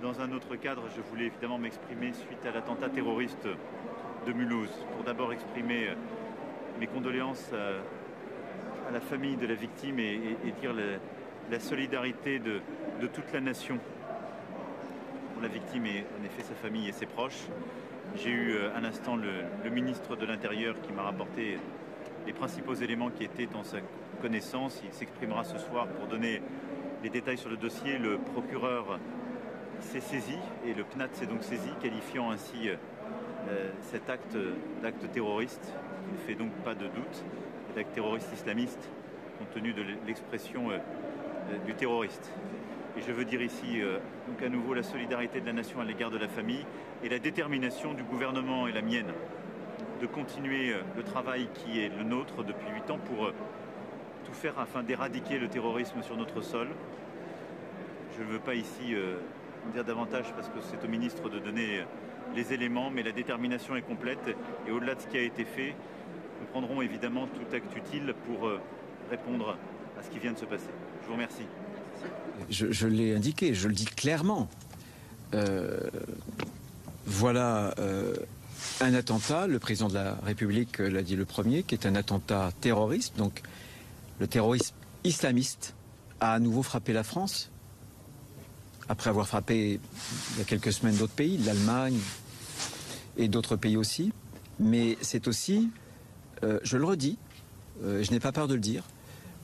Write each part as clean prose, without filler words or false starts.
Dans un autre cadre, je voulais évidemment m'exprimer suite à l'attentat terroriste de Mulhouse. Pour d'abord exprimer mes condoléances à la famille de la victime et dire la solidarité de toute la nation pour la victime et en effet sa famille et ses proches. J'ai eu à l'instant le ministre de l'Intérieur qui m'a rapporté les principaux éléments qui étaient dans sa connaissance. Il s'exprimera ce soir pour donner les détails sur le dossier. Le procureur s'est saisi et le PNAT s'est donc saisi, qualifiant ainsi cet acte d'acte terroriste, qui ne fait donc pas de doute, d'acte terroriste islamiste, compte tenu de l'expression du terroriste. Et je veux dire ici donc à nouveau la solidarité de la nation à l'égard de la famille et la détermination du gouvernement et la mienne de continuer le travail qui est le nôtre depuis 8 ans pour tout faire afin d'éradiquer le terrorisme sur notre sol. Je ne veux pas ici en dire davantage parce que c'est au ministre de donner les éléments, mais la détermination est complète et au-delà de ce qui a été fait, nous prendrons évidemment tout acte utile pour répondre à ce qui vient de se passer. Je vous remercie. Je l'ai indiqué, je le dis clairement. Voilà un attentat, le président de la République l'a dit le premier, qui est un attentat terroriste. Donc le terrorisme islamiste a à nouveau frappé la France, après avoir frappé il y a quelques semaines d'autres pays, l'Allemagne et d'autres pays aussi. Mais c'est aussi, je le redis, je n'ai pas peur de le dire,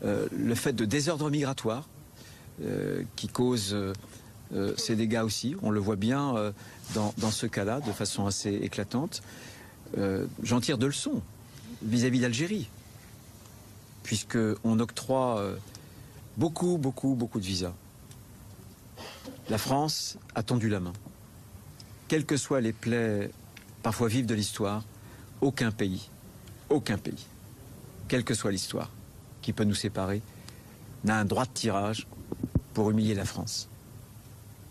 le fait de désordre migratoire qui cause ces dégâts aussi. On le voit bien dans ce cas-là de façon assez éclatante. J'en tire 2 leçons vis-à-vis d'Algérie, puisqu'on octroie beaucoup de visas. La France a tendu la main. Quelles que soient les plaies parfois vives de l'histoire, aucun pays, quelle que soit l'histoire qui peut nous séparer, n'a un droit de tirage pour humilier la France.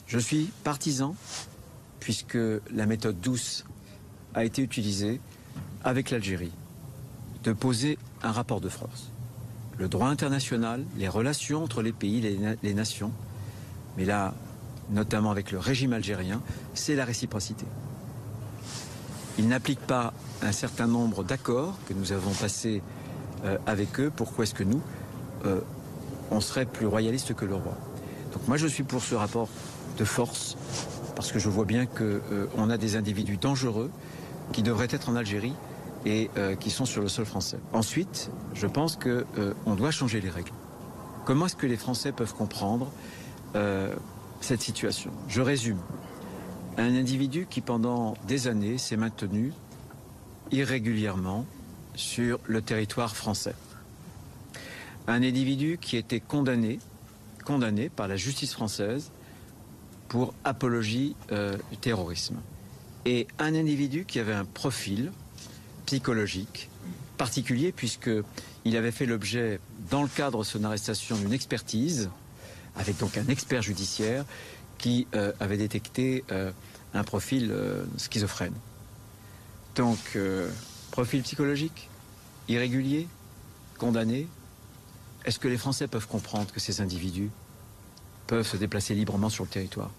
Je suis partisan, puisque la méthode douce a été utilisée avec l'Algérie, de poser un rapport de force. Le droit international, les relations entre les pays, les nations, mais là, notamment avec le régime algérien, c'est la réciprocité. Il n'applique pas un certain nombre d'accords que nous avons passés avec eux. Pourquoi est-ce que nous, on serait plus royaliste que le roi? Donc moi je suis pour ce rapport de force, parce que je vois bien qu'on a des individus dangereux qui devraient être en Algérie et qui sont sur le sol français. Ensuite, je pense qu'on doit changer les règles. Comment est-ce que les Français peuvent comprendre cette situation? Je résume. Un individu qui pendant des années s'est maintenu irrégulièrement sur le territoire français. Un individu qui était condamné par la justice française pour apologie du terrorisme. Et un individu qui avait un profil psychologique particulier, puisqu'il avait fait l'objet, dans le cadre de son arrestation, d'une expertise, avec donc un expert judiciaire qui avait détecté un profil schizophrène. Donc, profil psychologique, irrégulier, condamné. Est-ce que les Français peuvent comprendre que ces individus peuvent se déplacer librement sur le territoire?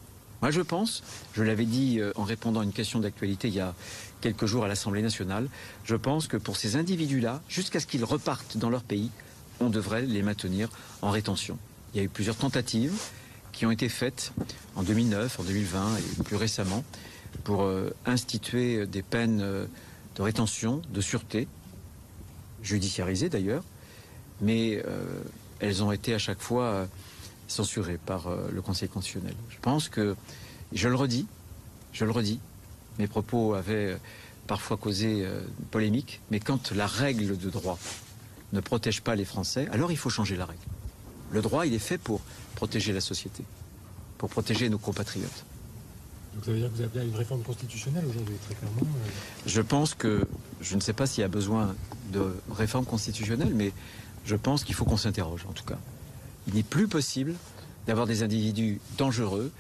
Moi, je pense, je l'avais dit en répondant à une question d'actualité il y a quelques jours à l'Assemblée nationale, je pense que pour ces individus-là, jusqu'à ce qu'ils repartent dans leur pays, on devrait les maintenir en rétention. Il y a eu plusieurs tentatives qui ont été faites en 2009, en 2020 et plus récemment pour instituer des peines de rétention, de sûreté, judiciarisées d'ailleurs, mais elles ont été à chaque fois censurées par le Conseil constitutionnel. Je pense que, je le redis, mes propos avaient parfois causé polémique, mais quand la règle de droit ne protège pas les Français, alors il faut changer la règle. Le droit, il est fait pour protéger la société, pour protéger nos compatriotes. Donc ça veut dire que vous appelez à une réforme constitutionnelle aujourd'hui, très clairement Je pense que, je ne sais pas s'il y a besoin de réforme constitutionnelle, mais je pense qu'il faut qu'on s'interroge, en tout cas. Il n'est plus possible d'avoir des individus dangereux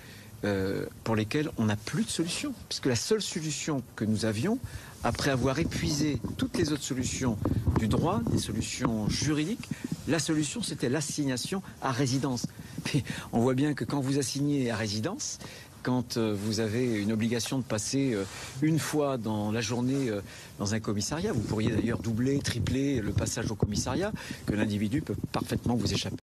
pour lesquels on n'a plus de solution. Puisque la seule solution que nous avions, après avoir épuisé toutes les autres solutions du droit, des solutions juridiques, La solution, c'était l'assignation à résidence. Mais on voit bien que quand vous assignez à résidence, quand vous avez une obligation de passer une fois dans la journée dans un commissariat, vous pourriez d'ailleurs doubler, tripler le passage au commissariat, que l'individu peut parfaitement vous échapper.